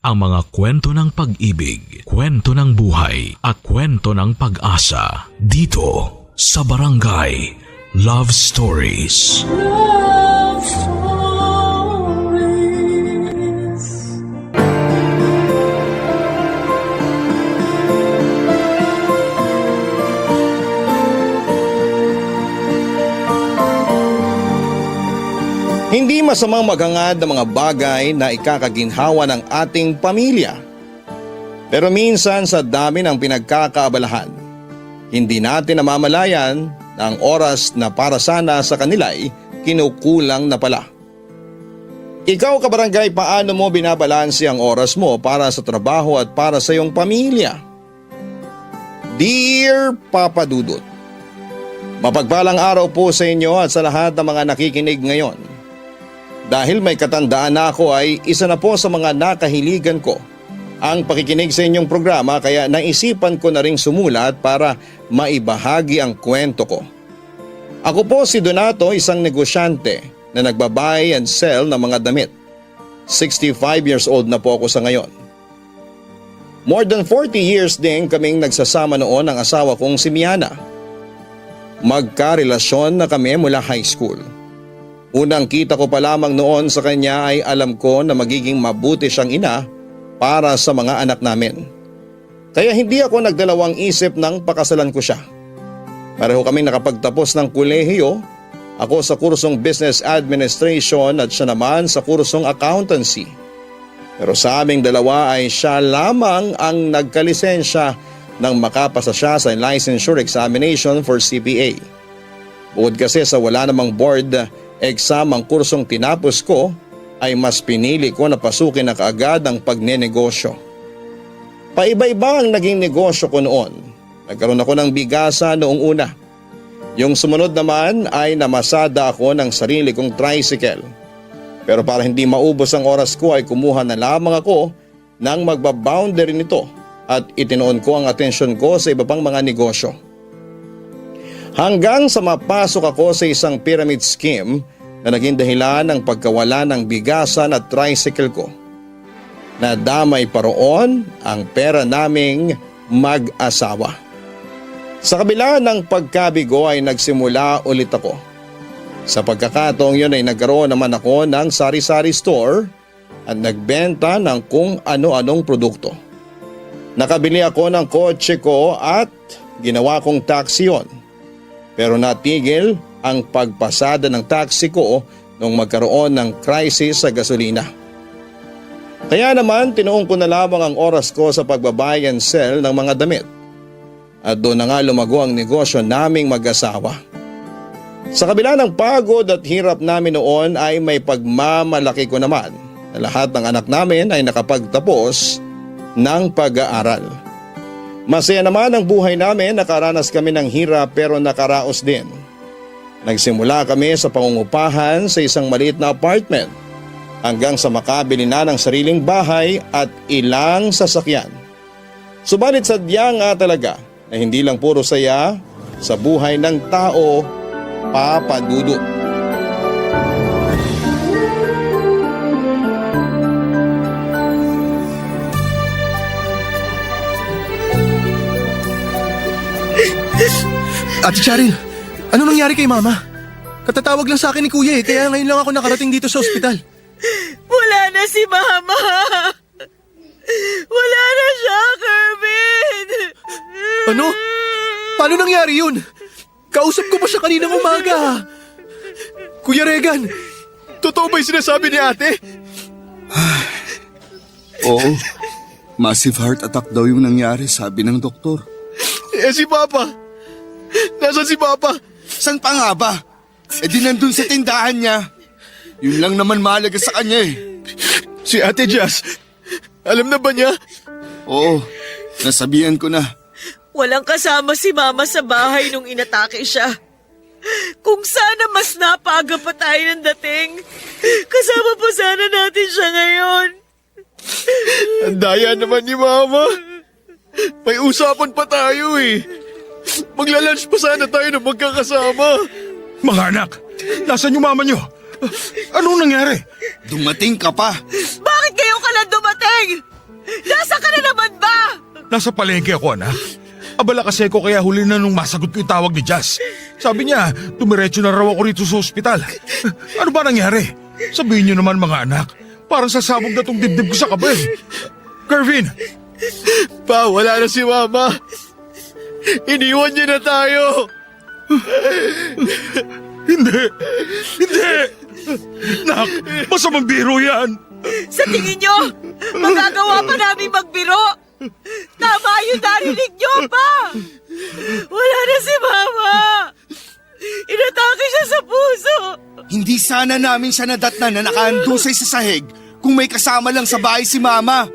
ang mga kwento ng pag-ibig, kwento ng buhay at kwento ng pag-asa dito sa Barangay Love Stories. Love Stories. Hindi masamang maghangad ng mga bagay na ikakaginhawa ng ating pamilya. Pero minsan sa dami ng pinagkakaabalahan, hindi natin namamalayan na ang oras na para sana sa kanila'y kinukulang na pala. Ikaw kabarangay, paano mo binabalanse ang oras mo para sa trabaho at para sa iyong pamilya? Dear Papa Dudut, mapagpalang araw po sa inyo at sa lahat ng mga nakikinig ngayon. Dahil may katandaan na ako ay isa na po sa mga nakahiligan ko ang pakikinig sa inyong programa, kaya naisipan ko na ring sumulat para maibahagi ang kwento ko. Ako po si Donato, isang negosyante na nagbabuy and sell ng mga damit. 65 years old na po ako sa ngayon. More than 40 years din kaming nagsasama noon ng asawa kong si Miana. Magkarelasyon na kami mula high school. Unang kita ko pa lamang noon sa kanya ay alam ko na magiging mabuti siyang ina para sa mga anak namin. Kaya hindi ako nagdalawang isip nang pakasalan ko siya. Pareho kaming nakapagtapos ng kolehiyo, ako sa kursong Business Administration at siya naman sa kursong Accountancy. Pero sa aming dalawa ay siya lamang ang nagkalisensya nang makapasa siya sa licensure examination for CPA. Bukod kasi sa wala namang board exam ang kursong tinapos ko, ay mas pinili ko na pasukin na kaagad ang pagnenegosyo. Paiba-iba ang naging negosyo ko noon. Nagkaroon ako ng bigasa noong una. Yung sumunod naman ay namasada ako ng sarili kong tricycle. Pero para hindi maubos ang oras ko ay kumuha na lamang ako ng magbaboundary nito at itinoon ko ang atensyon ko sa iba pang mga negosyo. Hanggang sa mapasok ako sa isang pyramid scheme na naging dahilan ng pagkawala ng bigasan at tricycle ko. Nadamay pa roon ang pera naming mag-asawa. Sa kabila ng pagkabigo ay nagsimula ulit ako. Sa pagkakataong yun ay nagkaroon naman ako ng sari-sari store at nagbenta ng kung ano-anong produkto. Nakabili ako ng kotse ko at ginawa kong taxi yun. Pero natigil ang pagpasada ng taxi ko nung magkaroon ng crisis sa gasolina. Kaya naman tinuong ko na lamang ang oras ko sa pagbabuy and sell ng mga damit. At doon na nga lumago ang negosyo naming mag-asawa. Sa kabila ng pagod at hirap namin noon ay may pagmamalaki ko naman na lahat ng anak namin ay nakapagtapos ng pag-aaral. Masaya naman ang buhay namin, nakaranas kami ng hirap pero nakaraos din. Nagsimula kami sa pangungupahan sa isang maliit na apartment hanggang sa makabili na ng sariling bahay at ilang sasakyan. Subalit sadya nga talaga na hindi lang puro saya sa buhay ng tao, Papa Dudut. Ate Cheryl, ano nangyari kay Mama? Katatawag lang sa akin ni Kuya kaya ngayon lang ako nakarating dito sa ospital. Wala na si Mama! Wala na siya, Kervin! Ano? Paano nangyari yun? Kausap ko pa siya kaninang umaga. Kuya Regan, totoo ba yung sinasabi ni ate? Oo, massive heart attack daw yung nangyari, sabi ng doktor. Si Papa? Nasaan si Papa? Saan pa nga ba? Di nandun sa tindahan niya. Yun lang naman mahalaga sa kanya Si Ate Jazz, alam na ba niya? Oo, nasabihan ko na. Walang kasama si Mama sa bahay nung inatake siya. Kung sana mas napaga pa tayo ng dating, kasama pa sana natin siya ngayon. Ang daya naman ni Mama. May usapan pa tayo Magla-lunch pa sana tayo na magkakasama. Mga anak, nasaan yung mama nyo? Anong nangyari? Dumating ka pa. Bakit kayo ka lang dumating? Nasa palengke ako, anak. Abala kasi ako kaya huli na nung masagot ko yung tawag ni Jazz. Sabi niya, dumiretso na raw ako rito sa ospital. Ano ba nangyari? Sabihin niyo naman mga anak, parang sasabog na tong dibdib ko sa kabay. Kervin! Pa, wala na si Mama. Iniwan niya na tayo. Hindi! Hindi! Nak, masamang biro yan! Sa tingin nyo, magagawa pa namin magbiro? Tama yung narinig nyo pa! Wala na si Mama! Inatake siya sa puso! Hindi sana namin siya nadatnan na nakaandusay sa sahig kung may kasama lang sa bahay si Mama.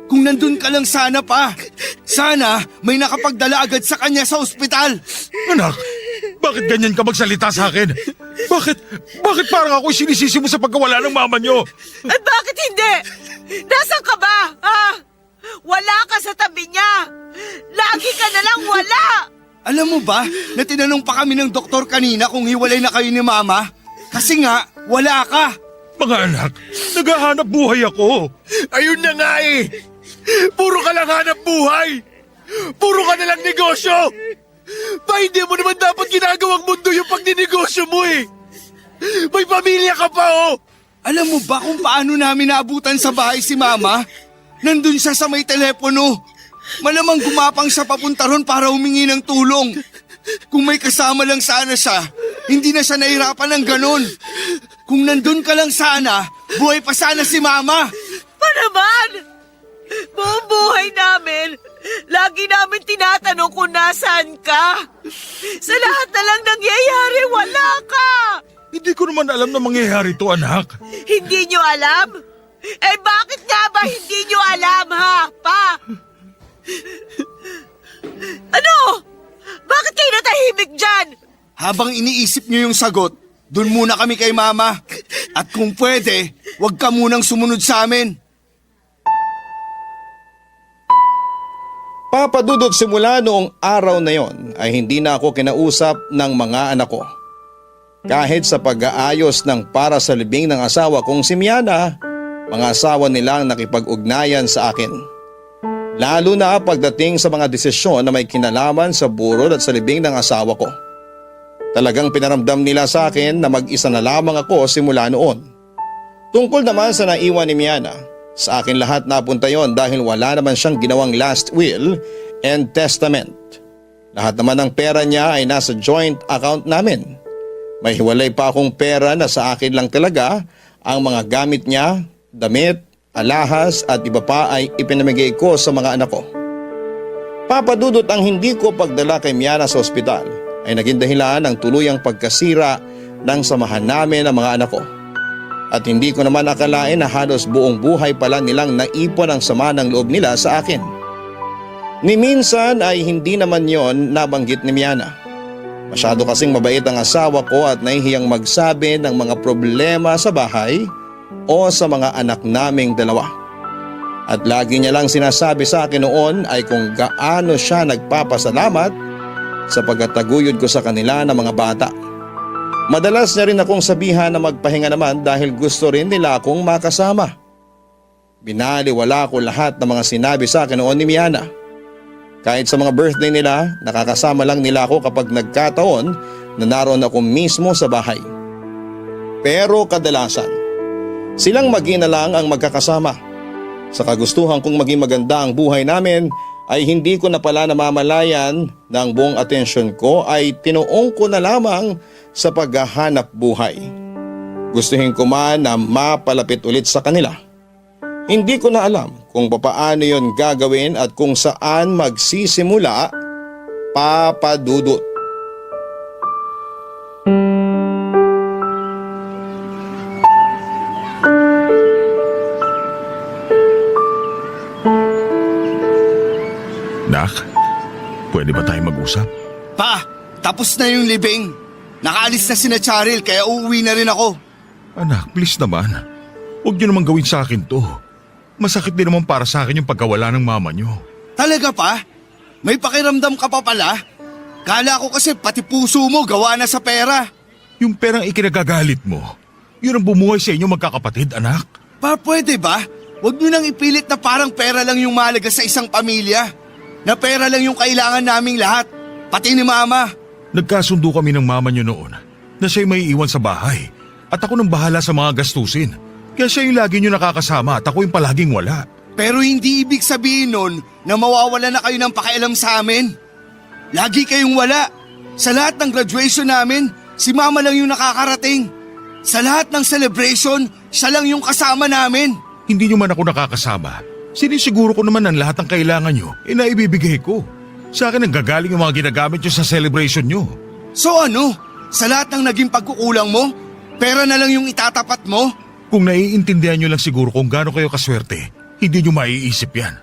Kung nandun ka lang sana pa. Sana may nakapagdala agad sa kanya sa ospital. Anak, bakit ganyan ka magsalita sa akin? Bakit parang ako'y sinisisi mo sa pagkawala ng mama nyo? At bakit hindi? Nasaan ka ba? Ha? Wala ka sa tabi niya! Lagi ka na lang wala! Alam mo ba na tinanong pa kami ng doktor kanina kung hiwalay na kayo ni Mama? Kasi nga, wala ka. Mga anak, naghahanap buhay ako. Ayun na nga eh. Puro ka lang hanap buhay. Puro ka na lang negosyo. Pa, hindi mo naman dapat ginagawang mundo yung pagninegosyo mo eh. May pamilya ka pa oh. Alam mo ba kung paano namin naabutan sa bahay si Mama? Nandun siya sa may telepono. Malamang gumapang siya papunta ron para humingi ng tulong. Kung may kasama lang sana siya, hindi na siya nahirapan ng ganon. Kung nandun ka lang sana, buhay pa sana si Mama. Pa naman! Buong buhay namin, lagi namin tinatanong kung nasaan ka. Sa lahat na lang nangyayari, wala ka! Hindi ko naman alam na mangyayari to, anak. Hindi nyo alam? Eh bakit nga ba hindi nyo alam, ha, pa? Ano? Bakit kayo natahimik dyan? Habang iniisip niyo yung sagot, dun muna kami kay Mama. At kung pwede, huwag ka munang sumunod sa amin. Papadudot simula noong araw na yon ay hindi na ako kinausap ng mga anak ko. Kahit sa pag-aayos ng para sa libing ng asawa kong si Miana, mga asawa nilang nakipag-ugnayan sa akin. Lalo na pagdating sa mga desisyon na may kinalaman sa burol at sa libing ng asawa ko. Talagang pinaramdam nila sa akin na mag-isa na lamang ako simula noon. Tungkol naman sa naiwan ni Miana, sa akin lahat napunta yon dahil wala naman siyang ginawang last will and testament. Lahat naman ng pera niya ay nasa joint account namin. May hiwalay pa akong pera na sa akin lang talaga. Ang mga gamit niya, damit, alahas at iba pa ay ipinamigay ko sa mga anak ko. Papadudot ang hindi ko pagdala kay Miana sa ospital ay naging dahilan ng tuluyang pagkasira ng samahan namin ng mga anak ko. At hindi ko naman akalain na halos buong buhay pala nilang naipon ang sama ng loob nila sa akin. Ni minsan ay hindi naman yon nabanggit ni Miana. Masyado kasing mabait ang asawa ko at nahihiyang magsabi ng mga problema sa bahay o sa mga anak naming dalawa. At lagi niya lang sinasabi sa akin noon ay kung gaano siya nagpapasalamat sa pagkataguyod ko sa kanila ng mga bata. Madalas niya rin akong sabihan na magpahinga naman dahil gusto rin nila akong makasama. Binaliwala ko lahat ng mga sinabi sa akin noon ni Miana. Kahit sa mga birthday nila, nakakasama lang nila ako kapag nagkataon na naroon ako mismo sa bahay. Pero kadalasan, silang mag-ina lang ang magkakasama. Sa kagustuhan kong maging maganda ang buhay namin, ay hindi ko na pala namamalayan na ang buong atensyon ko ay tinuong ko na lamang sa paghahanap buhay. Gustuhin ko man na mapalapit ulit sa kanila. Hindi ko na alam kung papaano yon gagawin at kung saan magsisimula, Papadudot. Nak, pwede ba tayo mag-usap? Pa, tapos na yung libing. Nakaalis na sina Charil kaya uuwi na rin ako. Anak, please naman. Huwag niyo naman gawin sa akin to. Masakit din naman para sa akin yung pagkawala ng mama niyo. Talaga pa? May pakiramdam ka pa pala? Kala ko kasi pati puso mo gawa na sa pera. Yung perang ikinagagalit mo, yun ang bumuhay sa inyo magkakapatid, anak. Pa, pwede ba? Huwag nyo nang ipilit na parang pera lang yung mahalaga sa isang pamilya. na pera lang yung kailangan naming lahat, pati ni Mama. Nagkasundo kami ng mama niyo noon na siya'y may iwan sa bahay at ako nang bahala sa mga gastusin. Kaya siya yung lagi niyo nakakasama at ako yung palaging wala. Pero hindi ibig sabihin nun na mawawala na kayo ng pakialam sa amin. Lagi kayong wala. Sa lahat ng graduation namin, si Mama lang yung nakakarating. Sa lahat ng celebration, siya lang yung kasama namin. Hindi niyo man ako nakakasama. Sinisiguro ko naman ang lahat ng kailangan niyo naibibigay ko. Sa akin ang gagaling yung mga ginagamit niyo sa celebration niyo. So ano? Sa lahat ng naging pagkukulang mo, pera na lang yung itatapat mo? Kung naiintindihan niyo lang siguro kung gaano kayo kaswerte, hindi niyo maiisip yan.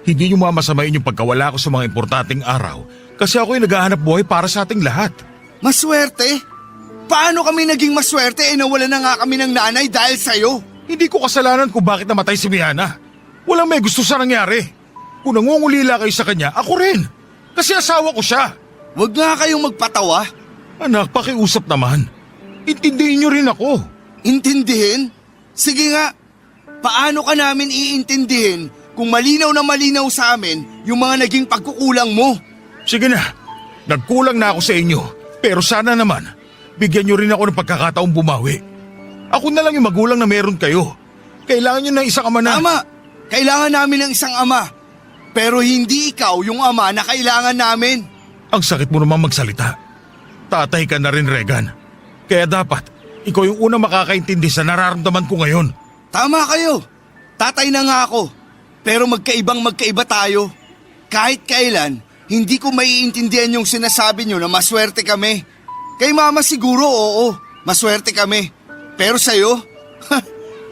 Hindi niyo mamasamain yung pagkawala ko sa mga importanteng araw kasi ako yung naghahanap buhay para sa ating lahat. Maswerte? Paano kami naging maswerte nawala na nga kami ng nanay dahil sa'yo? Hindi ko kasalanan kung bakit namatay si Miana. Walang may gusto sa nangyari. Kung nangungulila kayo sa kanya, ako rin. Kasi asawa ko siya. Huwag nga kayong magpatawa. Anak, pakiusap naman. Intindihin niyo rin ako. Intindihin? Sige nga. Paano ka namin iintindihin kung malinaw na malinaw sa amin yung mga naging pagkukulang mo? Sige na, nagkulang na ako sa inyo. Pero sana naman, bigyan niyo rin ako ng pagkakataong bumawi. Ako na lang yung magulang na meron kayo. Kailangan niyo ng isang ama na... Tama, kailangan namin ng isang ama. Pero hindi ikaw yung ama na kailangan namin. Ang sakit mo naman magsalita. Tatay ka na rin, Regan. Kaya dapat, ikaw yung unang makakaintindi sa nararamdaman ko ngayon. Tama kayo. Tatay na nga ako. Pero magkaiba tayo. Kahit kailan, hindi ko maiintindihan yung sinasabi nyo na maswerte kami. Kay Mama siguro oo, maswerte kami. Pero sa'yo,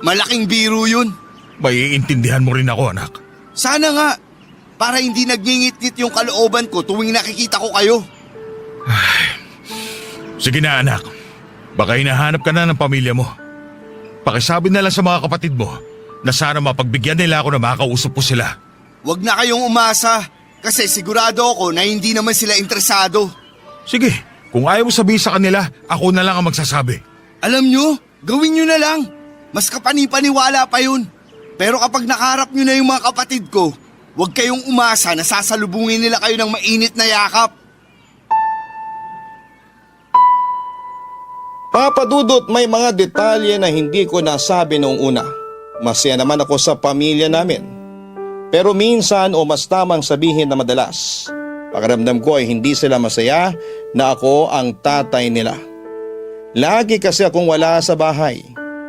malaking biro yun. Maiintindihan mo rin ako, anak. Sana nga, para hindi nagngingit-ngit yung kalooban ko tuwing nakikita ko kayo. Sige na, anak. Baka hinahanap ka na ng pamilya mo. Pakisabi na lang sa mga kapatid mo na sana mapagbigyan nila ako na makausap ko sila. Huwag na kayong umasa kasi sigurado ako na hindi naman sila interesado. Sige, kung ayaw mo sabihin sa kanila, ako na lang ang magsasabi. Alam nyo, gawin nyo na lang. Mas kapanipaniwala pa yun. Pero kapag nakaharap nyo na yung mga kapatid ko, huwag kayong umasa na sasalubungin nila kayo ng mainit na yakap. Papadudot, may mga detalye na hindi ko nasabi noong una. Masaya naman ako sa pamilya namin. Pero minsan o mas tamang sabihin na madalas, pakiramdam ko ay hindi sila masaya na ako ang tatay nila. Lagi kasi akong wala sa bahay.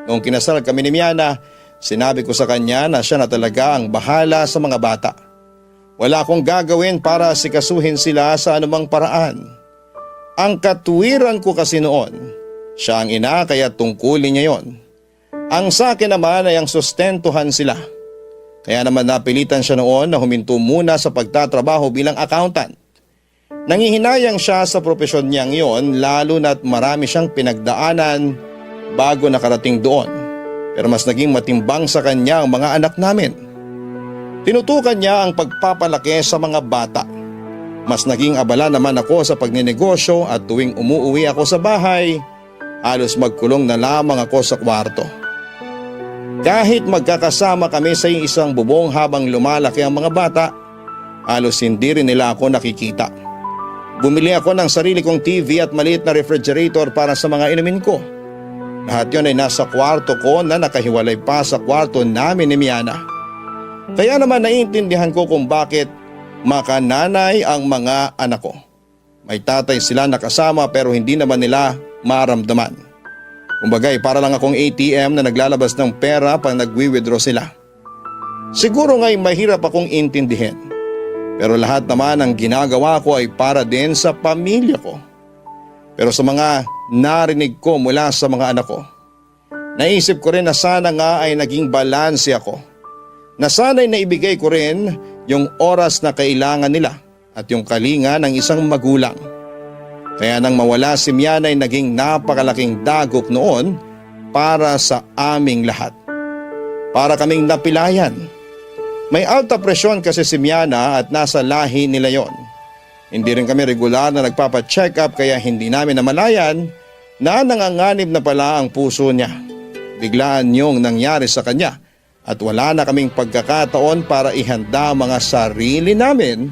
Noong kinasal kami ni Miana, sinabi ko sa kanya na siya na talaga ang bahala sa mga bata. Wala akong gagawin para sikasuhin sila sa anumang paraan. Ang katuwiran ko kasi noon, siya ang ina kaya tungkulin niya yon. Ang sa akin naman ay ang sustentuhan sila. Kaya naman napilitan siya noon na huminto muna sa pagtatrabaho bilang accountant. Nangihinayang siya sa propesyon niyang yon lalo na't marami siyang pinagdaanan bago nakarating doon. Pero mas naging matimbang sa kanya ang mga anak namin. Tinutukan niya ang pagpapalaki sa mga bata. Mas naging abala naman ako sa pagninegosyo at tuwing umuuwi ako sa bahay, halos magkulong na lamang ako sa kwarto. Kahit magkakasama kami sa isang bubong habang lumalaki ang mga bata, halos hindi rin nila ako nakikita. Bumili ako ng sarili kong TV at maliit na refrigerator para sa mga inumin ko. Lahat yun ay nasa kwarto ko na nakahiwalay pa sa kwarto namin ni Miana. Kaya naman naiintindihan ko kung bakit makananay ang mga anak ko. May tatay sila nakasama pero hindi naman nila maramdaman. Kumbagay para lang akong ATM na naglalabas ng pera pag nagwi-withdraw sila. Siguro nga'y mahirap akong intindihin. Pero lahat naman ng ginagawa ko ay para din sa pamilya ko. Pero sa mga narinig ko mula sa mga anak ko, naisip ko rin na sana nga ay naging balanse ako. Na sana'y naibigay ko rin yung oras na kailangan nila at yung kalinga ng isang magulang. Kaya nang mawala si Miana ay naging napakalaking dagok noon para sa aming lahat. Para kaming napilayan. May alta presyon kasi si Miana at nasa lahi nila yon. Hindi rin kami regular na nagpapacheck up kaya hindi namin namalayan na nanganganib na pala ang puso niya. Biglaan yung nangyari sa kanya at wala na kaming pagkakataon para ihanda ang mga sarili namin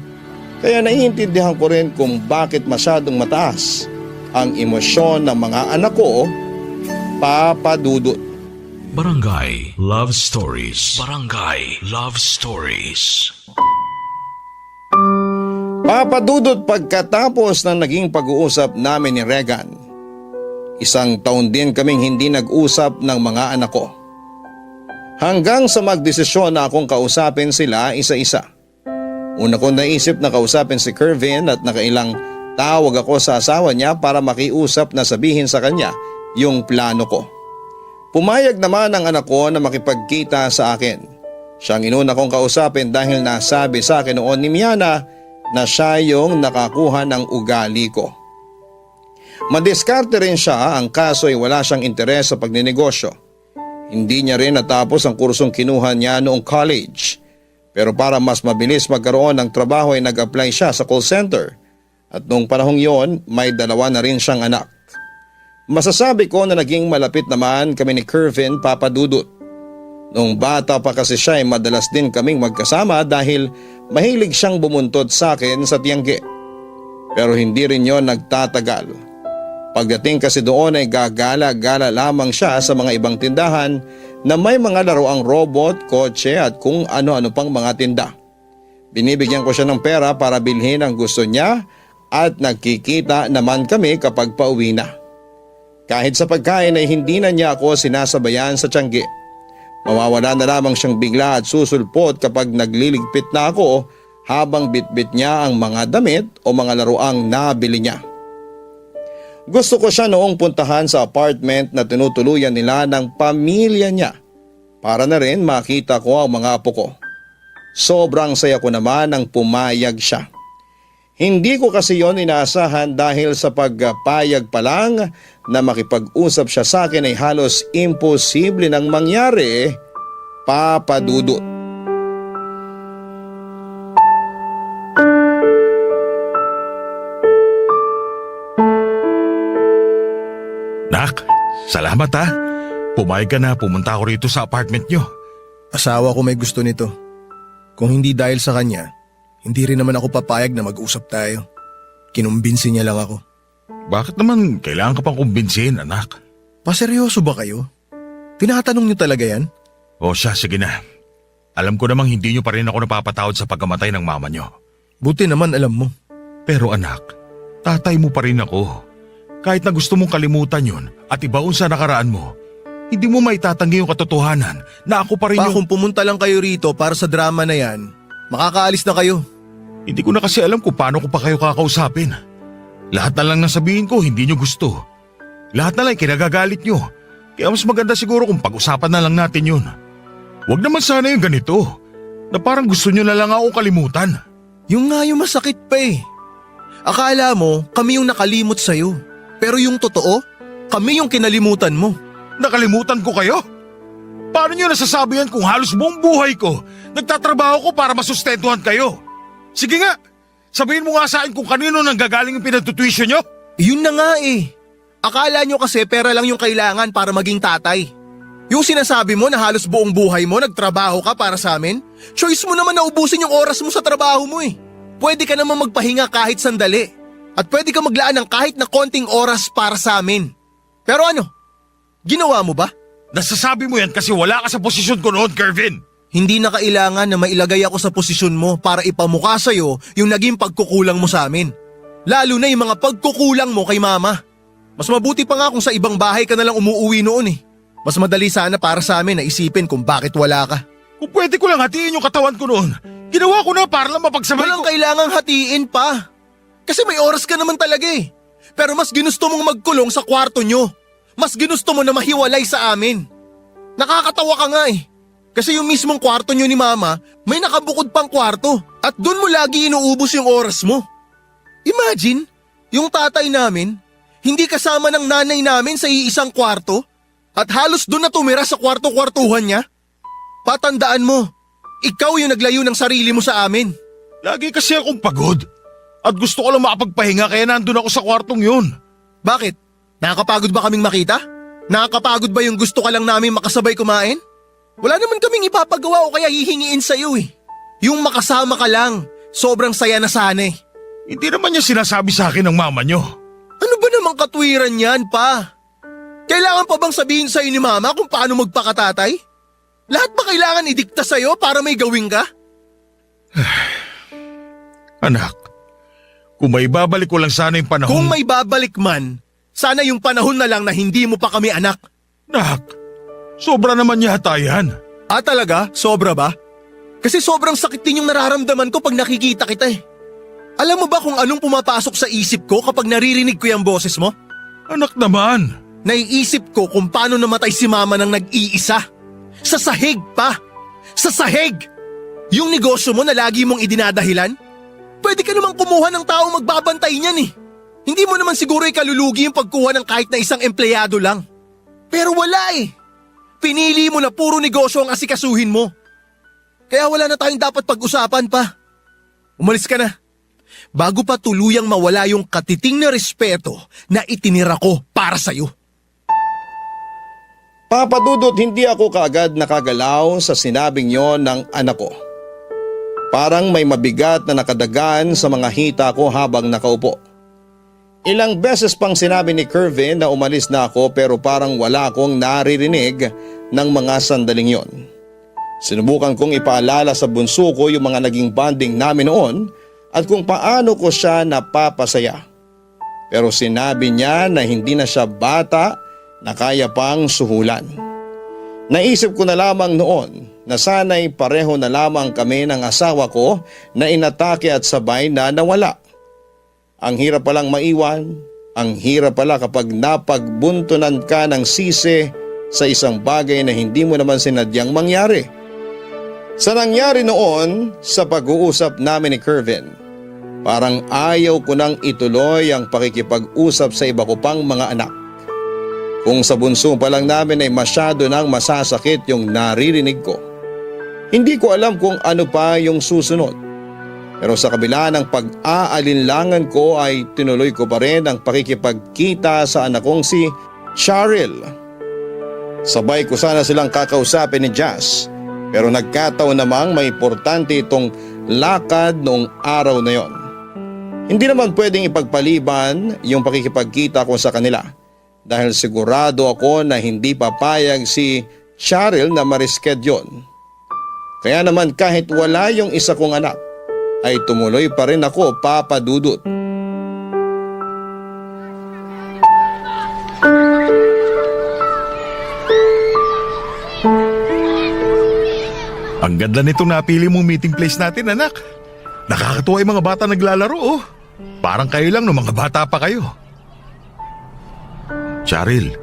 Kaya naiintindihan ko rin kung bakit masyadong mataas ang emosyon ng mga anak ko, Papa Dudut. Barangay Love Stories. Barangay Love Stories. Papa Dudut, pagkatapos ng naging pag-uusap namin ni Regan, 1 taon din kaming hindi nag-usap ng mga anak ko. Hanggang sa magdesisyon na akong kausapin sila isa-isa. Una kong naisip na kausapin si Kervin at nakailang tawag ako sa asawa niya para makiusap na sabihin sa kanya yung plano ko. Pumayag naman ang anak ko na makipagkita sa akin. Siyang inuna kong kausapin dahil nasabi sa akin noon ni Miana na siya yung nakakuha ng ugali ko. Madiskarte rin siya, ang kaso ay wala siyang interes sa pagninegosyo. Hindi niya rin natapos ang kursong kinuha niya noong college. Pero para mas mabilis magkaroon ng trabaho ay nag-apply siya sa call center. At noong panahong yon, may 2 na rin siyang anak. Masasabi ko na naging malapit naman kami ni Kervin, Papa Dudut. Noong bata pa kasi siya ay madalas din kaming magkasama dahil mahilig siyang bumuntod sa akin sa Tiangge. Pero hindi rin yon nagtatagal. Pagdating kasi doon ay gagala-gala lamang siya sa mga ibang tindahan na may mga laruang robot, kotse at kung ano-ano pang mga tinda. Binibigyan ko siya ng pera para bilhin ang gusto niya at nagkikita naman kami kapag pauwi na. Kahit sa pagkain ay hindi na niya ako sinasabayan sa Tiangge. Mawawala na lamang siyang bigla at susulpot kapag nagliligpit na ako habang bitbit niya ang mga damit o mga laruang nabili niya. Gusto ko siya noong puntahan sa apartment na tinutuluyan nila ng pamilya niya para na rin makita ko ang mga apo ko. Sobrang saya ko naman nang pumayag siya. Hindi ko kasi yon inaasahan dahil sa pagpayag pa lang na makipag-usap siya sa akin ay halos imposible nang mangyari, Papa Dudut. Nak, salamat ha. Pumayag ka na, pumunta ako rito sa apartment nyo. Asawa ko may gusto nito. Kung hindi dahil sa kanya, hindi rin naman ako papayag na mag-usap tayo. Kinumbinsi niya lang ako. Bakit naman kailangan ka pang kumbinsihin, anak? Paseryoso ba kayo? Tinatanong niyo talaga yan? O siya, sige na. Alam ko namang hindi nyo pa rin ako napapatawad sa pagkamatay ng mama nyo. Buti naman alam mo. Pero anak, tatay mo pa rin ako. Kahit na gusto mong kalimutan yun at ibaon sa nakaraan mo, hindi mo maitatanggi yung katotohanan na ako pa rin Kung pumunta lang kayo rito para sa drama na yan, makakaalis na kayo. Hindi ko na kasi alam kung paano ko pa kayo kakausapin. Lahat na lang nasabihin ko hindi nyo gusto. Lahat na lang kinagagalit nyo. Kaya mas maganda siguro kung pag-usapan na lang natin yun. Huwag naman sana yung ganito, na parang gusto nyo na lang ako kalimutan. Yung nga yung masakit pa eh. Akala mo kami yung nakalimot sa'yo. Pero yung totoo, kami yung kinalimutan mo. Nakalimutan ko kayo? Paano nyo nasasabi yan kung halos buong buhay ko nagtatrabaho ko para masustentuhan kayo? Sige nga, sabihin mo nga sa akin kung kanino nanggagaling yung pinagtutuition nyo? Yun na nga eh. Akala nyo kasi pera lang yung kailangan para maging tatay. Yung sinasabi mo na halos buong buhay mo nagtrabaho ka para sa amin, choice mo naman na ubusin yung oras mo sa trabaho mo eh. Pwede ka naman magpahinga kahit sandali. At pwede ka maglaan ng kahit na konting oras para sa amin. Pero ano? Ginawa mo ba? Nasasabi mo yan kasi wala ka sa posisyon ko noon, Kervin. Hindi na kailangan na mailagay ako sa posisyon mo para ipamukha sa'yo yung naging pagkukulang mo sa amin. Lalo na yung mga pagkukulang mo kay mama. Mas mabuti pa nga kung sa ibang bahay ka na lang umuuwi noon eh. Mas madali sana para sa amin na isipin kung bakit wala ka. Kung pwede ko lang hatiin yung katawan ko noon, ginawa ko na para lang mapagsabay Walang ko. kailangang hatiin pa. Kasi may oras ka naman talaga eh. Pero mas ginusto mong magkulong sa kwarto nyo. Mas ginusto mo na mahiwalay sa amin. Nakakatawa ka nga eh. Kasi yung mismong kwarto nyo ni mama, may nakabukod pang kwarto. At doon mo lagi inuubos yung oras mo. Imagine, yung tatay namin, hindi kasama ng nanay namin sa iisang kwarto. At halos doon na tumira sa kwarto-kwartuhan niya. Patandaan mo, ikaw yung naglayo ng sarili mo sa amin. Lagi kasi akong pagod. At gusto ko lang makapagpahinga kaya nandun ako sa kwartong yun. Bakit? Nakakapagod ba kaming makita? Nakakapagod ba yung gusto ka lang namin makasabay kumain? Wala naman kaming ipapagawa o kaya hihingiin sa'yo eh. Yung makasama ka lang, sobrang saya na sana eh. Hindi naman niya sinasabi sa akin ng mama niyo. Ano ba namang katwiran yan, pa? Kailangan pa bang sabihin sa'yo ni Mama kung paano magpakatatay? Lahat ba kailangan idikta sa'yo para may gawin ka? Anak, kung may babalik ko lang sana yung panahon... Kung may babalik man, sana yung panahon na lang na hindi mo pa kami anak. Nak, sobra naman yata yan. Ah, talaga? Sobra ba? Kasi sobrang sakit din yung nararamdaman ko pag nakikita kita eh. Alam mo ba kung anong pumapasok sa isip ko kapag naririnig ko yung boses mo? Anak naman. Naiisip ko kung paano namatay si Mama nang nag-iisa. Sa sahig pa! Sa sahig! Yung negosyo mo na lagi mong idinadahilan? Pwede ka namang kumuha ng taong magbabantay niyan eh. Hindi mo naman siguro ikalulugi yung pagkuha ng kahit na isang empleyado lang. Pero wala eh. Pinili mo na puro negosyo ang asikasuhin mo. Kaya wala na tayong dapat pag-usapan pa. Umalis ka na. Bago pa tuluyang mawala yung katiting na respeto na itinira ko para sa'yo. Papa Dudut, hindi ako kaagad nakagalaw sa sinabing yon ng anak ko. Parang may mabigat na nakadagan sa mga hita ko habang nakaupo. Ilang beses pang sinabi ni Kervin na umalis na ako pero parang wala akong naririnig ng mga sandaling yon. Sinubukan kong ipaalala sa bunso ko yung mga naging bonding namin noon at kung paano ko siya napapasaya. Pero sinabi niya na hindi na siya bata na kaya pang suhulan. Naisip ko na lamang noon na sana'y pareho na lamang kami ng asawa ko na inatake at sabay na nawala. Ang hirap palang maiwan, ang hirap pala kapag napagbuntunan ka ng sisi sa isang bagay na hindi mo naman sinadyang mangyari. Sa nangyari noon sa pag-uusap namin ni Kervin, parang ayaw ko nang ituloy ang pakikipag-usap sa iba ko pang mga anak. Kung sa bunso pa lang namin ay masyado nang masasakit yung naririnig ko. Hindi ko alam kung ano pa yung susunod. Pero sa kabila ng pag-aalinlangan ko ay tinuloy ko pa rin ang pakikipagkita sa anak kong si Cheryl. Sabay ko sana silang kakausapin ni Jazz. Pero nagkataon namang may importante itong lakad noong araw na yon. Hindi naman pwedeng ipagpaliban yung pakikipagkita ko sa kanila dahil sigurado ako na hindi papayag si Cheryl na marisked yon. Kaya naman kahit wala yung isa kong anak ay tumuloy pa rin ako, Papa Dudut. Ang ganda nitong napili mong meeting place natin, anak. Nakakatuwa yung mga bata naglalaro, oh. Parang kayo lang no, mga bata pa kayo. Cheryl,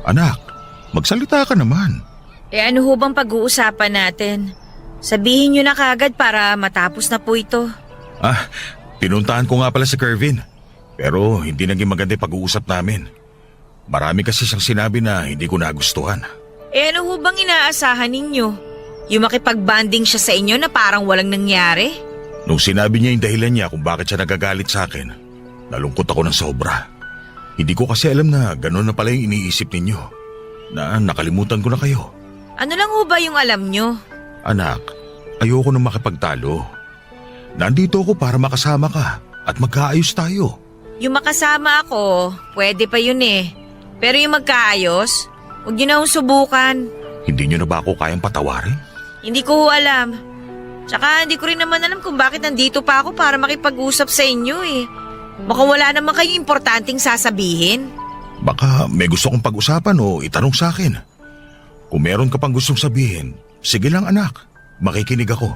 anak, magsalita ka naman. Ano ho bang pag-uusapan natin? Sabihin nyo na kagad para matapos na po ito. Pinuntahan ko nga pala si Kervin. Pero hindi naging maganda yung pag-uusap namin. Marami kasi siyang sinabi na hindi ko nagustuhan. Ano ho bang inaasahan ninyo? Yung makipag-banding siya sa inyo na parang walang nangyari? Nung sinabi niya yung dahilan niya kung bakit siya nagagalit sa akin, nalungkot ako ng sobra. Hindi ko kasi alam na gano'n na pala yung iniisip ninyo. Na nakalimutan ko na kayo. Ano lang ho ba yung alam nyo? Anak, ayoko na makipagtalo. Nandito ako para makasama ka at magkaayos tayo. Yung makasama ako, pwede pa yun eh. Pero yung magkaayos, huwag nyo na hong subukan. Hindi nyo na ba ako kayang patawarin? Hindi ko ho alam. Tsaka hindi ko rin naman alam kung bakit nandito pa ako para makipag-usap sa inyo eh. Baka wala naman kayong importanteng sasabihin. Baka may gusto kong pag-usapan o itanong sa akin. Kung meron ka pang gustong sabihin, sige lang anak, makikinig ako.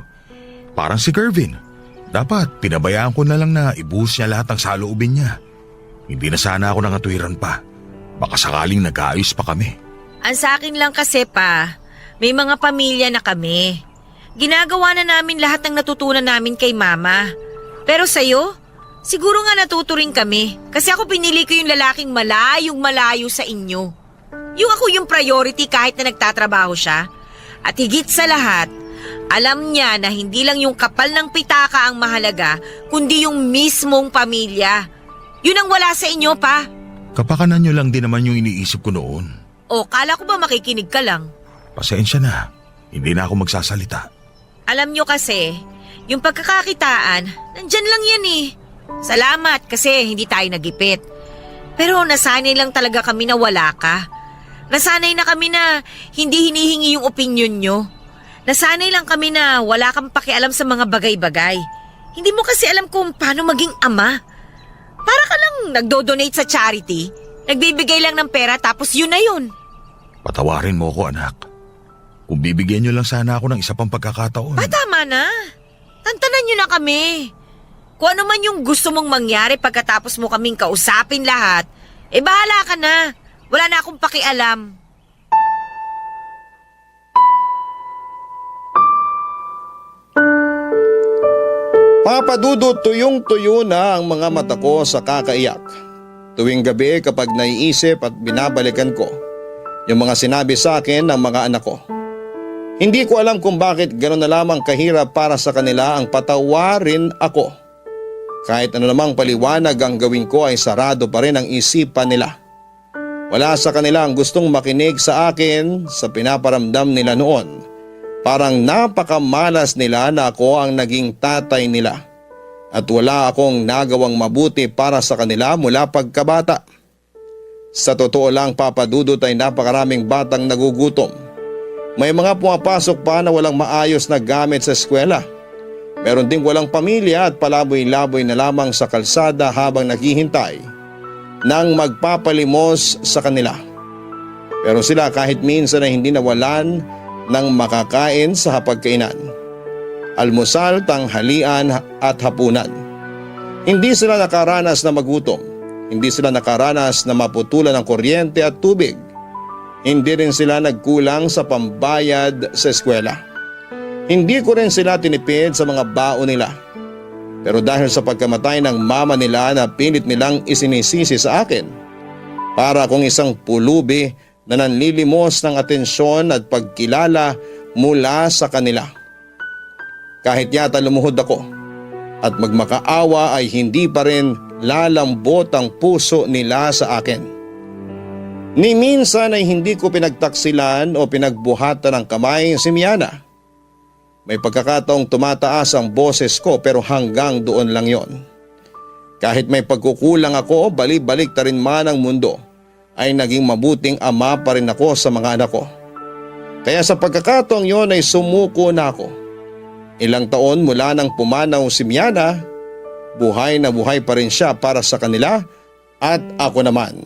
Parang si Kervin, dapat pinabayaan ko na lang na ibuhos niya lahat ng saloobin niya. Hindi na sana ako nangatwiran pa. Baka sakaling nag-aayos pa kami. Ang sa akin lang kasi pa, may mga pamilya na kami. Ginagawa na namin lahat ng natutunan namin kay Mama. Pero sa'yo, siguro nga natuto rin kami. Kasi ako pinili ko yung lalaking malayong malayo sa inyo. Yung ako yung priority kahit na nagtatrabaho siya. At higit sa lahat, alam niya na hindi lang yung kapal ng pitaka ang mahalaga, kundi yung mismong pamilya. Yun ang wala sa inyo pa. Kapakanan nyo lang din naman yung iniisip ko noon. O, kala ko ba makikinig ka lang? Pasensya na, hindi na ako magsasalita. Alam nyo kasi, yung pagkakakitaan, nandyan lang yan eh. Salamat kasi hindi tayo nagipit. Pero nasanay lang talaga kami na wala ka. Nasanay na kami na hindi hinihingi yung opinyon nyo. Nasanay lang kami na wala kang pakialam sa mga bagay-bagay. Hindi mo kasi alam kung paano maging ama. Para ka lang nagdo-donate sa charity. Nagbibigay lang ng pera tapos yun na yun. Patawarin mo ko, anak. Kung bibigyan niyo lang sana ako ng isa pang pagkakataon. Tama na. Tantanan nyo na kami. Kung ano man yung gusto mong mangyari pagkatapos mo kaming kausapin lahat, bahala ka na. Wala na akong pakialam. Papadudot, tuyong-tuyo na ang mga mata ko sa kakaiyak. Tuwing gabi kapag naiisip at binabalikan ko yung mga sinabi sa akin ng mga anak ko. Hindi ko alam kung bakit gano'n na lamang kahirap para sa kanila ang patawarin ako. Kahit ano namang paliwanag ang gawin ko ay sarado pa rin ang isipan nila. Wala sa kanila ang gustong makinig sa akin sa pinaparamdam nila noon. Parang napakamalas nila na ako ang naging tatay nila. At wala akong nagawang mabuti para sa kanila mula pagkabata. Sa totoo lang, Papa Dudut, ay napakaraming batang nagugutom. May mga pumapasok pa na walang maayos na gamit sa eskwela. Meron ding walang pamilya at palaboy-laboy na lamang sa kalsada habang naghihintay ng magpapalimos sa kanila. Pero sila kahit minsan ay hindi nawalan ng makakain sa hapagkainan. Almusal, tanghalian at hapunan. Hindi sila nakaranas na magutom. Hindi sila nakaranas na maputulan ng kuryente at tubig. Hindi rin sila nagkulang sa pambayad sa eskwela. Hindi ko rin sila tinipid sa mga baon nila. Pero dahil sa pagkamatay ng mama nila na pilit nilang isinisisi sa akin, para akong isang pulubi na nanlilimos ng atensyon at pagkilala mula sa kanila. Kahit yata lumuhod ako at magmakaawa ay hindi pa rin lalambot ang puso nila sa akin. Ni minsan ay hindi ko pinagtaksilan o pinagbuhatan ng kamay si Miana. May pagkakataong tumataas ang boses ko pero hanggang doon lang yon. Kahit may pagkukulang ako, balik-balik ta rin man ang mundo, ay naging mabuting ama pa rin ako sa mga anak ko. Kaya sa pagkakataong yon ay sumuko na ako. Ilang taon mula nang pumanaw si Miana, buhay na buhay pa rin siya para sa kanila at ako naman.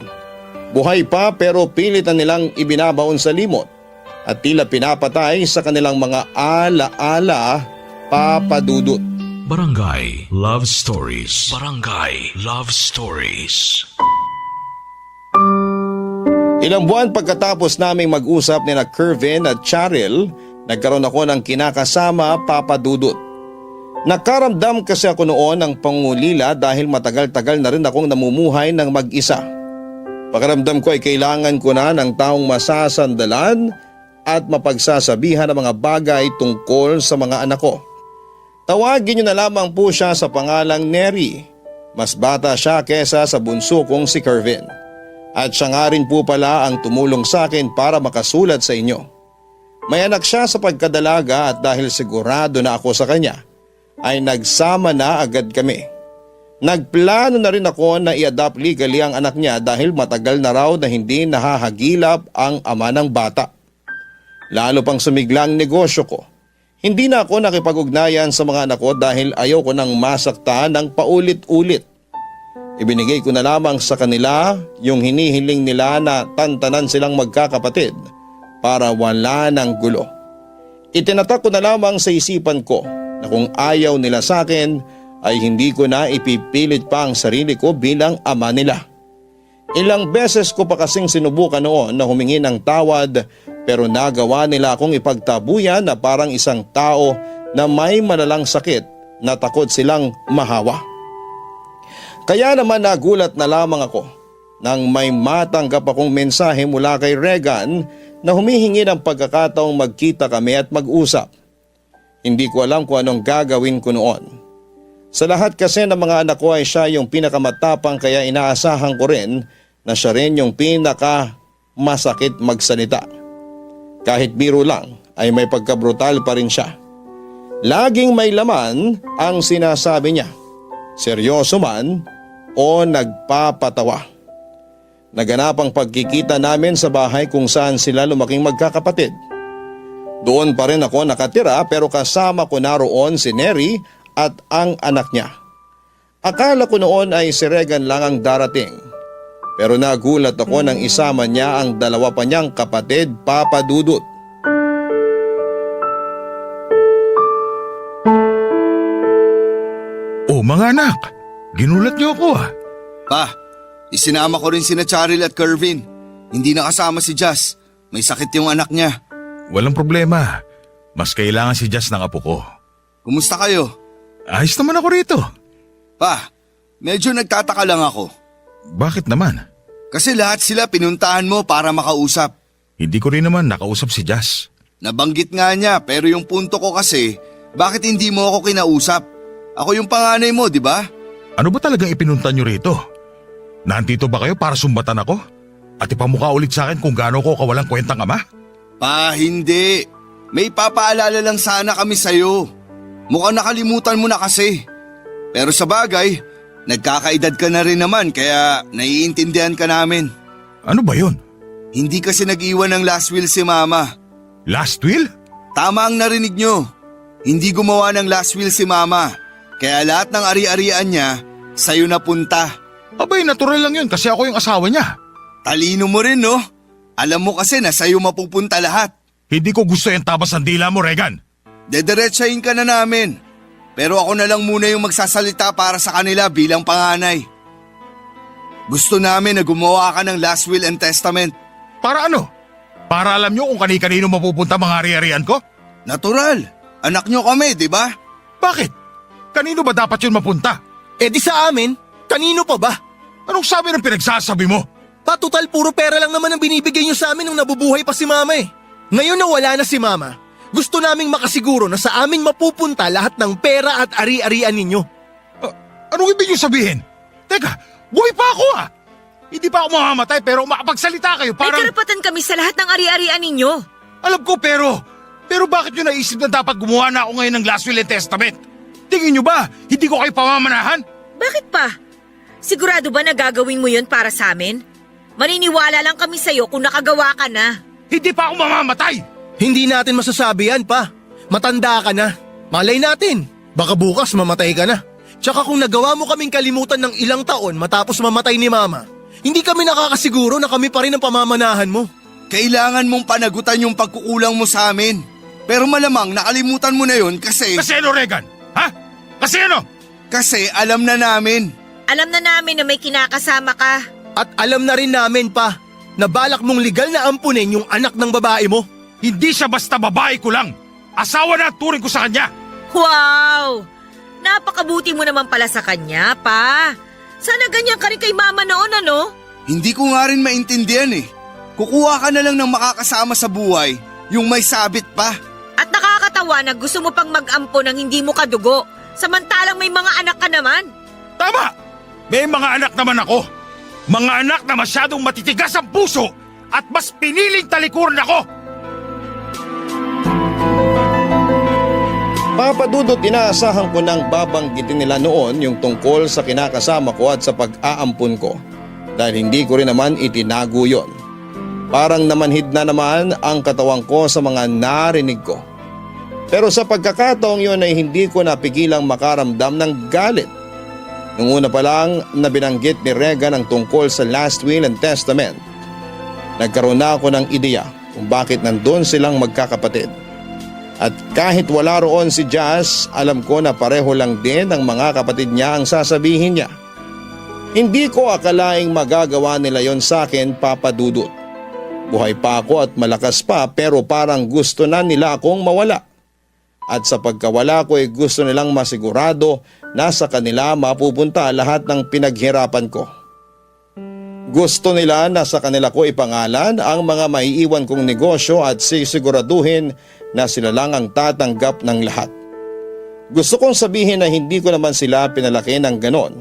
Buhay pa pero pilit na nilang ibinabaon sa limot at tila pinapatay sa kanilang mga ala-ala, Papa Dudut. Barangay Love Stories. Barangay Love Stories. Ilang buwan pagkatapos naming mag-usap ni Kervin at Charil, nagkaroon ako ng kinakasama, Papa Dudut. Nakaramdam kasi ako noon ng pangulila dahil matagal-tagal na rin akong namumuhay ng mag-isa. Pakiramdam ko ay kailangan ko na ng taong masasandalan at mapagsasabihan ng mga bagay tungkol sa mga anak ko. Tawagin niyo na lamang po siya sa pangalang Neri. Mas bata siya kesa sa bunso kong si Kervin. At siya nga rin po pala ang tumulong sa akin para makasulat sa inyo. May anak siya sa pagkadalaga at dahil sigurado na ako sa kanya, ay nagsama na agad kami. Nagplano na rin ako na i-adopt legally ang anak niya dahil matagal na raw na hindi nahahagilap ang ama ng bata. Lalo pang sumigla ang negosyo ko. Hindi na ako nakipag-ugnayan sa mga anak ko dahil ayaw ko nang masaktan ng paulit-ulit. Ibinigay ko na lamang sa kanila yung hinihiling nila na tantanan silang magkakapatid para wala ng gulo. Itinatak ko na lamang sa isipan ko na kung ayaw nila sa akin ay hindi ko na ipipilit pa ang sarili ko bilang ama nila. Ilang beses ko pa kasing sinubukan noon na humingi ng tawad pero nagawa nila akong ipagtabuyan na parang isang tao na may malalang sakit na takot silang mahawa. Kaya naman nagulat na lamang ako nang may matanggap akong mensahe mula kay Regan na humihingi ng pagkakataong magkita kami at mag-usap. Hindi ko alam kung anong gagawin ko noon. Sa lahat kasi ng mga anak ko ay siya yung pinakamatapang kaya inaasahan ko rin na siya rin yung pinakamasakit magsalita. Kahit biro lang ay may pagkabrutal pa rin siya. Laging may laman ang sinasabi niya. seryoso man o nagpapatawa. Naganap ang pagkikita namin sa bahay kung saan sila lumaking magkakapatid. Doon pa rin ako nakatira pero kasama ko naroon si Neri at ang anak niya. Akala ko noon ay si Regan lang ang darating. Pero nagulat ako nang isama niya ang dalawa pa niyang kapatid, Papa Dudut. Oh mga anak, ginulat niyo ako ah. Pa, isinama ko rin sina Charil at Kervin. Hindi nakasama si Jazz. May sakit yung anak niya. Walang problema. Mas kailangan si Jazz ng apo ko. Kumusta kayo? Ayos naman ako rito. Pa, medyo nagtataka lang ako. Bakit naman? Kasi lahat sila pinuntahan mo para makausap. Hindi ko rin naman nakausap si Jazz. Nabanggit nga niya pero yung punto ko kasi, bakit hindi mo ako kinausap? Ako yung panganay mo, di ba? Ano ba talagang ipinunta niyo rito? Nandito ba kayo para sumbatan ako? At ipamukha ulit sa akin kung gaano ko kawalang kwentang ama? Pa, hindi. May papaalala lang sana kami sa'yo. Mukhang nakalimutan mo na kasi. Pero sa bagay, nagkakaedad ka na rin naman kaya naiintindihan ka namin. Ano ba yun? Hindi kasi nag-iwan ng last will si Mama. Last will? Tama ang narinig nyo. Hindi gumawa ng last will si Mama. Kaya lahat ng ari-arian niya, sa'yo napunta. Abay, natural lang yun kasi ako yung asawa niya. Talino mo rin, no? Alam mo kasi na sa'yo mapupunta lahat. Hindi ko gusto yung tabas ng dila mo, Regan. Dediretsahin ka na namin. Pero ako na lang muna yung magsasalita para sa kanila bilang panganay. Gusto namin na gumawa ka ng last will and testament. Para ano? Para alam nyo kung kani-kanino mapupunta mga ari-arian ko? Natural. Anak nyo kami, di ba? Bakit? Kanino ba dapat yun mapunta? Eh di sa amin, kanino pa ba? Anong sabi ng pinagsasabi mo? Total puro pera lang naman ang binibigay niyo sa amin nung nabubuhay pa si Mama eh. Ngayon na wala na si Mama, gusto naming makasiguro na sa amin mapupunta lahat ng pera at ari-arian ninyo. Anong ibig nyo sabihin? Teka, buhay pa ako ah! Hindi pa ako mamamatay pero makapagsalita kayo May parang… karapatan kami sa lahat ng ari-arian ninyo. Alam ko pero bakit nyo naisip na dapat gumawa na ako ngayon ng last will and testament? Tingin nyo ba, hindi ko kayo pamamanahan? Bakit pa? Sigurado ba na gagawin mo yun para sa amin? Maniniwala lang kami sa'yo kung nakagawa ka na. Hindi pa ako mamamatay! Hindi natin masasabi yan pa. Matanda ka na. Malay natin, baka bukas mamatay ka na. Tsaka kung nagawa mo kaming kalimutan ng ilang taon matapos mamatay ni Mama, hindi kami nakakasiguro na kami pa rin ang pamamanahan mo. Kailangan mong panagutan yung pagkukulang mo sa amin. Pero malamang nakalimutan mo na yun kasi… Kasi ano, Regan? Ha? Kasi ano? Kasi alam na namin. Alam na namin na may kinakasama ka. At alam na rin namin pa na balak mong legal na ampunin yung anak ng babae mo. Hindi siya basta babae ko lang. Asawa na ang turing ko sa kanya. Wow! Napakabuti mo naman pala sa kanya, pa. Sana ganyan ka rin kay Mama noon, ano? Hindi ko nga rin maintindihan eh. Kukuha ka na lang ng makakasama sa buhay, yung may sabit pa. At nakakatawa na gusto mo pang mag-ampo ng hindi mo kadugo, samantalang may mga anak ka naman. Tama! May mga anak naman ako. Mga anak na masyadong matitigas ang puso at mas piniling talikuran ako. Papa Dudut, inaasahan ko nang babanggitin nila noon yung tungkol sa kinakasama ko at sa pag-aampun ko dahil hindi ko rin naman itinago yon. Parang namanhid na naman ang katawang ko sa mga narinig ko. Pero sa pagkakataong yon ay hindi ko napigilang makaramdam ng galit. Nung una pa lang na binanggit ni Regan ang tungkol sa last will and testament, nagkaroon na ako ng ideya kung bakit nandun silang magkakapatid. At kahit wala roon si Jazz, alam ko na pareho lang din ang mga kapatid niya ang sasabihin niya. Hindi ko akalaing magagawa nila yon sa akin, Papa Dudut. Buhay pa ako at malakas pa pero parang gusto na nila akong mawala. At sa pagkawala ko ay gusto nilang masigurado na sa kanila mapupunta lahat ng pinaghirapan ko. Gusto nila na sa kanila ko ipangalan ang mga maiiwan kong negosyo at sisiguraduhin na sila lang ang tatanggap ng lahat. Gusto kong sabihin na hindi ko naman sila pinalaki ng ganon.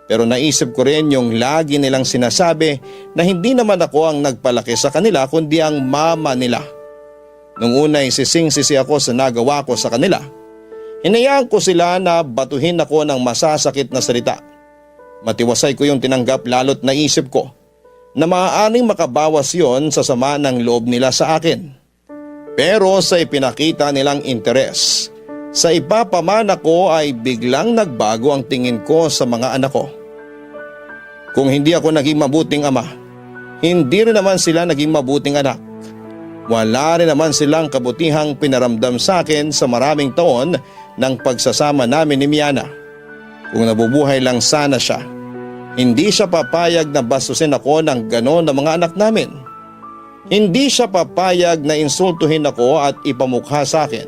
Pero naisip ko rin yung lagi nilang sinasabi na hindi naman ako ang nagpalaki sa kanila kundi ang mama nila. Nung una ay sising-sisi ako sa nagawa ko sa kanila. Hinayaan ko sila na batuhin ako ng masasakit na salita. Matiwasay ko yung tinanggap lalo't naisip ko na maaaring makabawas yon sa sama ng loob nila sa akin. Pero sa ipinakita nilang interes, sa ipapamana ko ay biglang nagbago ang tingin ko sa mga anak ko. Kung hindi ako naging mabuting ama, hindi rin naman sila naging mabuting anak. Wala rin naman silang kabutihang pinaramdam sa akin sa maraming taon ng pagsasama namin ni Miana. Kung nabubuhay lang sana siya, hindi siya papayag na bastusin ako ng ganon ng mga anak namin. Hindi siya papayag na insultuhin ako at ipamukha sa akin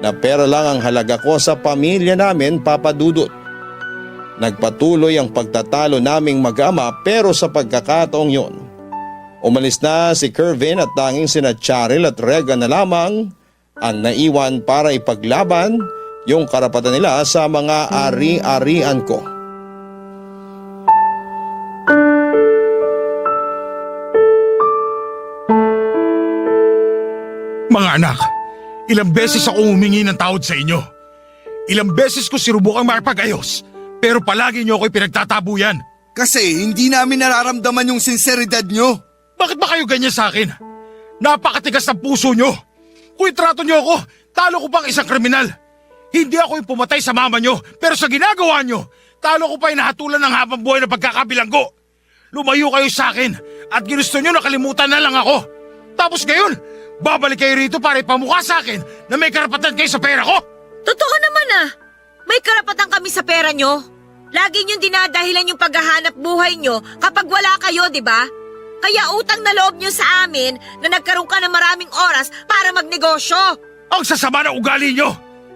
na pera lang ang halaga ko sa pamilya namin, Papa Dudut. Nagpatuloy ang pagtatalo naming mag-ama pero sa pagkakataong yon, umalis na si Kervin at tanging sina Charil at Rega na lamang ang naiwan para ipaglaban yung karapatan nila sa mga ari-arian ko. Mga anak, ilang beses ako humingi ng tawad sa inyo. Ilang beses ko sinubukang makipag-ayos, pero palagi niyo ako'y pinagtatabuyan. Kasi hindi namin nararamdaman yung sinseridad nyo. Bakit ba kayo ganyan sa akin? Napakatigas ng puso nyo. Kung itrato nyo ako, talo ko pang isang kriminal. Hindi ako yung pumatay sa mama nyo, pero sa ginagawa nyo, talo ko pa inahatulan ng habang buhay na pagkakabilanggo. Lumayo kayo sa akin at ginusto nyo nakalimutan na lang ako. Tapos ngayon, babalik kayo rito para ipamukha sa akin na may karapatan kayo sa pera ko. Totoo naman ah. May karapatan kami sa pera nyo. Lagi niyong dinadahilan yung paghahanap buhay nyo kapag wala kayo, di ba? Kaya utang na loob nyo sa amin na nagkaroon ka ng maraming oras para magnegosyo. Ang sasama na ugali nyo.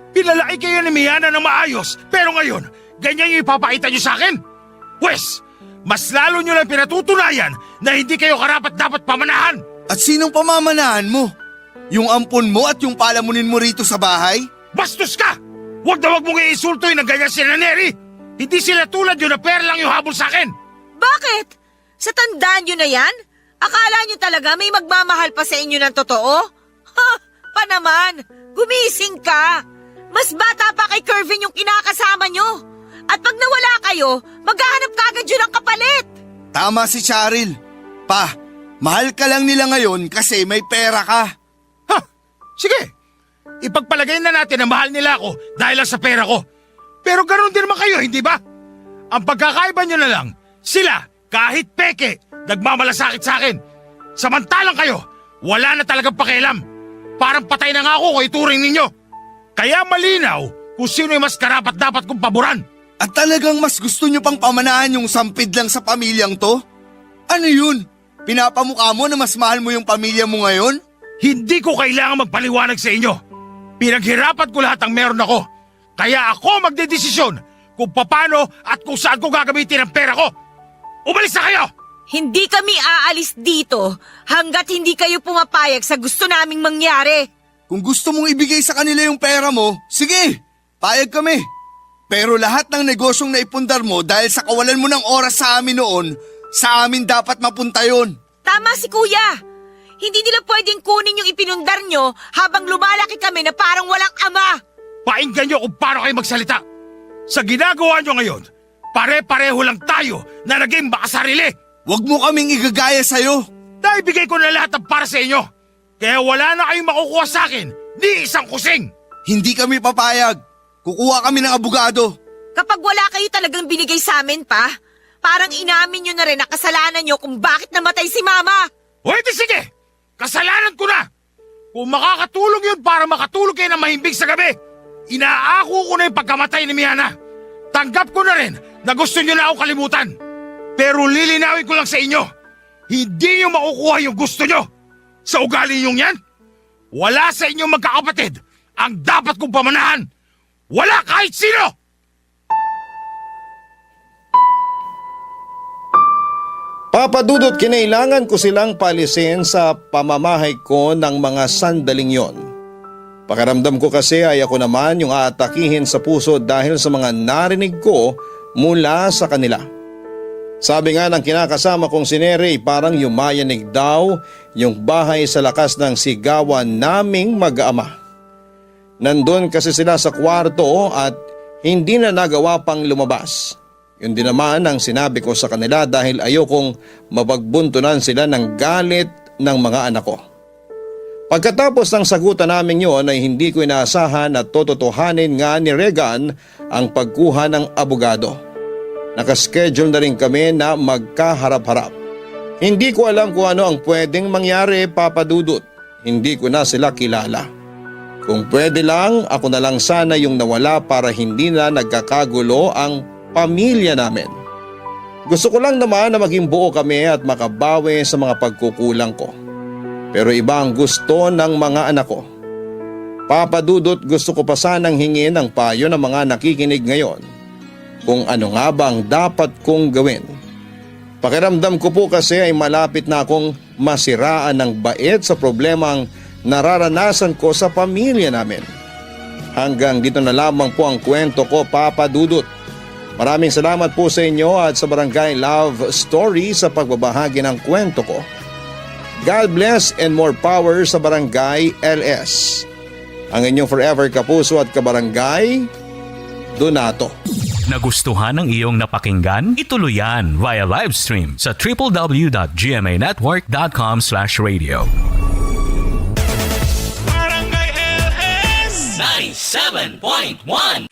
Pinalaki kayo ni Miana ng maayos, pero ngayon, ganyan yung ipapakita nyo sa akin? Pwes, mas lalo nyo lang pinatutunayan na hindi kayo karapat-dapat pamanahan. At sinong pamamanahan mo? Yung ampon mo at yung palamunin mo rito sa bahay? Bastos ka! Huwag na huwag mong iinsultoy ng ganyan sila Neri! Hindi sila tulad yun na pera lang yung habol sa akin! Bakit? Sa tandaan nyo na yan? Akala nyo talaga may magmamahal pa sa inyo ng totoo? Ha! Pa naman! Gumising ka! Mas bata pa kay Kervin yung kinakasama nyo! At pag nawala kayo, maghahanap kagad yun ng kapalit! Tama si Charil. Pa, mahal ka lang nila ngayon kasi may pera ka. Ha! Sige! Ipagpalagay na natin na mahal nila ako dahil lang sa pera ko. Pero ganoon din naman kayo, hindi ba? Ang pagkakaiba nyo na lang, sila, kahit peke, nagmamalasakit sa akin. Samantalang kayo, wala na talagang pakialam. Parang patay na nga ako kung ituring ninyo. Kaya malinaw kung sino yung mas karapat dapat kong paboran. At talagang mas gusto nyo pang pamanahan yung sampid lang sa pamilyang to? Ano yun? Pinapamukha mo na mas mahal mo yung pamilya mo ngayon? Hindi ko kailangan magpaliwanag sa inyo. Pinaghirapan ko lahat ang meron ako. Kaya ako magdedesisyon kung paano at kung saan ko gagamitin ang pera ko. Umalis na kayo! Hindi kami aalis dito hanggat hindi kayo pumapayag sa gusto naming mangyari. Kung gusto mong ibigay sa kanila yung pera mo, sige, payag kami. Pero lahat ng negosyong naipundar mo dahil sa kawalan mo ng oras sa amin noon, sa amin dapat mapunta yon. Tama si Kuya. Hindi nila pwedeng kunin yung ipinundar nyo habang lumalaki kami na parang walang ama. Painggan nyo kung paano kayo magsalita. Sa ginagawa nyo ngayon, pare-pareho lang tayo na naging makasarili. Huwag mo kaming igagaya sa'yo. Naibigay ko na lahat ng para sa inyo. Kaya wala na kayong makukuha sa akin, ni isang kusing. Hindi kami papayag. Kukuha kami ng abogado. Kapag wala kayo talagang binigay sa amin pa, parang inamin nyo na rin na kasalanan nyo kung bakit namatay si Mama. O edi sige, kasalanan ko na. Kung makakatulong yun para makatulog kayo ng mahimbing sa gabi, inaako ko na yung pagkamatay ni Miana. Tanggap ko na rin na gusto nyo na ako kalimutan. Pero lilinawin ko lang sa inyo, hindi nyo makukuha yung gusto nyo. Sa ugali nyong yan, wala sa inyong magkakapatid ang dapat kong pamanahan. Wala kahit sino! Papa Dudut, kinailangan ko silang palisin sa pamamahay ko ng mga sandaling yon. Pakiramdam ko kasi ay ako naman yung aatakihin sa puso dahil sa mga narinig ko mula sa kanila. Sabi nga ng kinakasama kong si Neri, parang yumayanig daw yung bahay sa lakas ng sigawan naming mag-ama. Nandun kasi sila sa kwarto at hindi na nagawa pang lumabas. Yun din naman ang sinabi ko sa kanila dahil ayokong mapagbuntunan sila ng galit ng mga anak ko. Pagkatapos ng sagutan namin yon ay hindi ko inaasahan na tototohanin nga ni Regan ang pagkuha ng abogado. Nakaschedule na rin kami na magkaharap-harap. Hindi ko alam kung ano ang pwedeng mangyari, Papa Dudut. Hindi ko na sila kilala. Kung pwede lang, ako na lang sana yung nawala para hindi na nagkakagulo ang pamilya namin. Gusto ko lang naman na maging buo kami at makabawi sa mga pagkukulang ko. Pero iba ang gusto ng mga anak ko. Papa Dudut, gusto ko pa sanang hingin ang payo ng mga nakikinig ngayon kung ano nga ba ang dapat kong gawin. Pakiramdam ko po kasi ay malapit na akong masiraan ng bait sa problemang nararanasan ko sa pamilya namin. Hanggang dito na lamang po ang kwento ko, Papa Dudut. Maraming salamat po sa inyo at sa Barangay Love Story sa pagbabahagi ng kwento ko. God bless and more power sa Barangay LS. Ang inyong forever kapuso at kabarangay, Donato. Nagustuhan ng iyong napakinggan? Ituloy yan via live stream sa www.gmanetwork.com/radio. Barangay LS 97.1